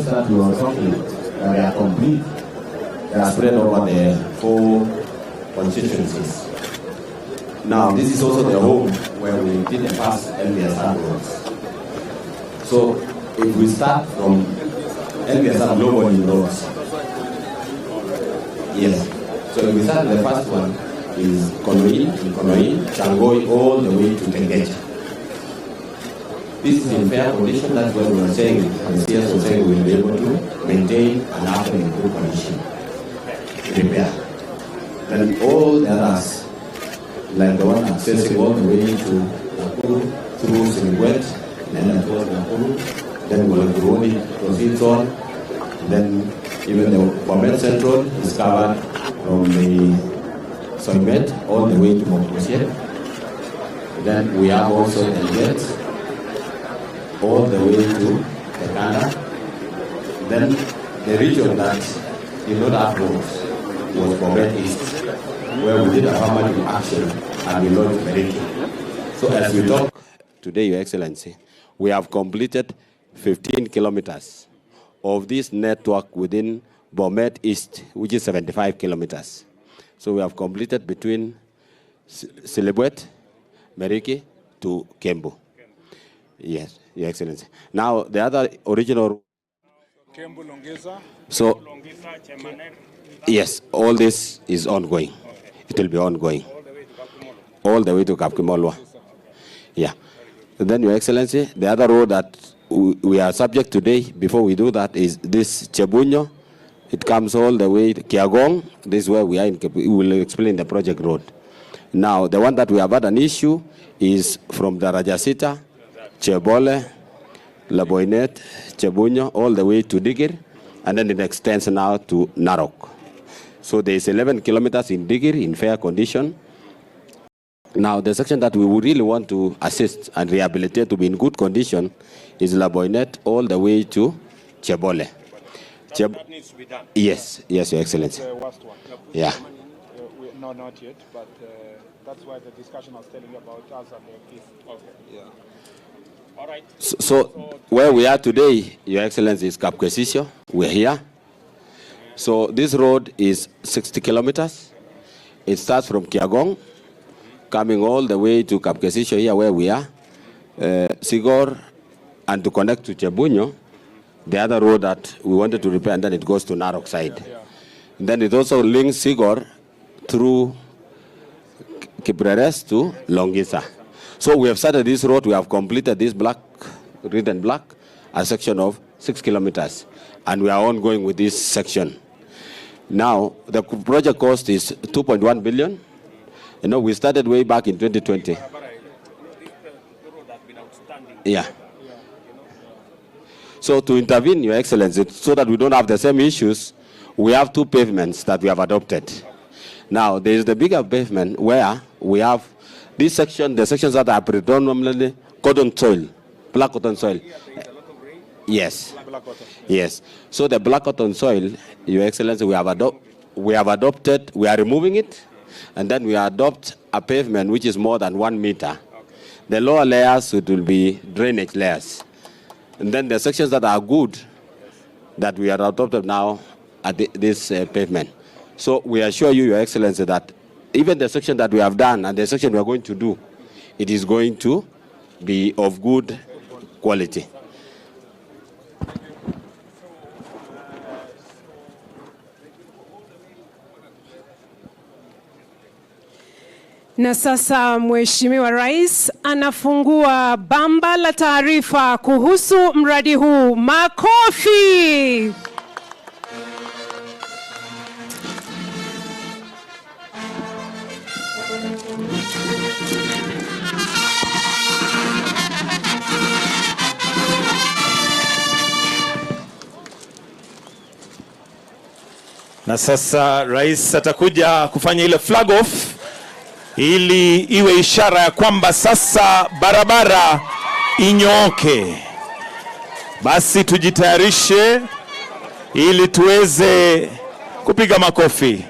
that we were talking, they are complete. They are spread over the 4 constituencies. Now, this is also the home where we did the first LBSR roads. So, if we start from LBSR global roads, yes. So, if we start, the first one is Konoi, Changoi, all the way to Tengecha. This is in fair condition. That's what we were saying, and CS was saying we'll be able to maintain and happen in good condition. Repair. Then all the others, like the one accessing all the way to Nakuru, through Silhouette, then towards Nakuru, then Golaguroni proceeds on, then even the Bomet Central is covered from the Soimet all the way to Montpellier. Then we have also the Jet all the way to Tekanda. Then the region that did not have roads was Bomet East, where we did affirmative action and we launched Meriki. So as we talk today, Your Excellency, we have completed 15 kilometers of this network within Bomet East, which is 75 kilometers. So we have completed between Silhouette, Meriki to Kembu. Yes, Your Excellency. Now, the other original... So, yes, all this is ongoing. It will be ongoing. All the way to Kapkimolwa. Yeah. And then, Your Excellency, the other road that we are subject today, before we do that, is this Chebunyo. It comes all the way to Kiagong. This is where we are in. We will explain the project road. Now, the one that we have had an issue is from the Rajasita, Chebole, Laboinet, Chebunyo, all the way to Digir, and then it extends now to Narok. So there is 11 kilometers in Digir in fair condition. Now, the section that we would really want to assist and rehabilitate to be in good condition is Laboinet all the way to Chebole. That needs to be done. Yes, yes, Your Excellency. The worst one. Yeah. No, not yet, but that's why the discussion I was telling you about us and the east. Okay. Yeah. All right. So where we are today, Your Excellency, is Kapkesisio. We're here. So this road is 60 kilometers. It starts from Kiagong, coming all the way to Kapkesisio here where we are, Sigor, and to connect to Chebunyo, the other road that we wanted to repair, and then it goes to Narok side. Yeah. Then it also links Sigor through Kipreres to Longisa. So we have started this road, we have completed this written black, a section of 6 kilometers. And we are ongoing with this section. Now, the project cost is 2.1 billion. You know, we started way back in 2020. Yeah. So to intervene, Your Excellency, so that we don't have the same issues, we have 2 pavements that we have adopted. Now, there is the bigger pavement where we have this section, the sections that are predominantly cotton soil, black cotton soil. Yes. Yes. So the black cotton soil, Your Excellency, we have adopted, we are removing it, and then we adopt a pavement which is more than 1 meter. The lower layers, it will be drainage layers. And then the sections that are good, that we are adopted now at this pavement. So we assure you, Your Excellency, that even the section that we have done and the section we are going to do, it is going to be of good quality. Na sasa Mheshimiwa Rais anafungua bamba la taarifa kuhusu mradi huu. Makofi! Na sasa Rais atakuja kufanya ile flag off ili iwe ishara ya kwamba sasa barabara inyooke. Basi tujitayarishe ili tuweze kupiga makofi.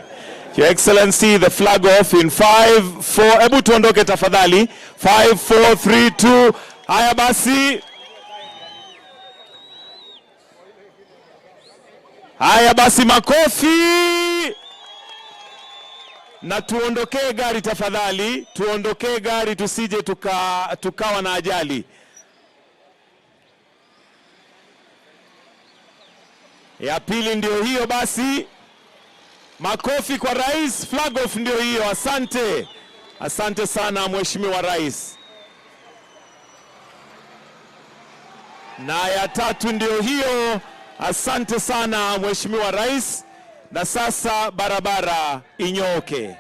Your Excellency, the flag off in 5, 4, hebu tuondoke tafadhali. 5, 4, 3, 2, haya basi. Haya basi, makofi. Na tuondokee gari tafadhali, tuondokee gari tusije tukawa na ajali. Ya pili ndio hiyo basi. Makofi kwa rais, flag off ndio hiyo. Asante. Asante sana Mheshimiwa Rais. Na ya tatu ndio hiyo. Asante sana Mheshimiwa Rais. Na sasa barabara inyooke.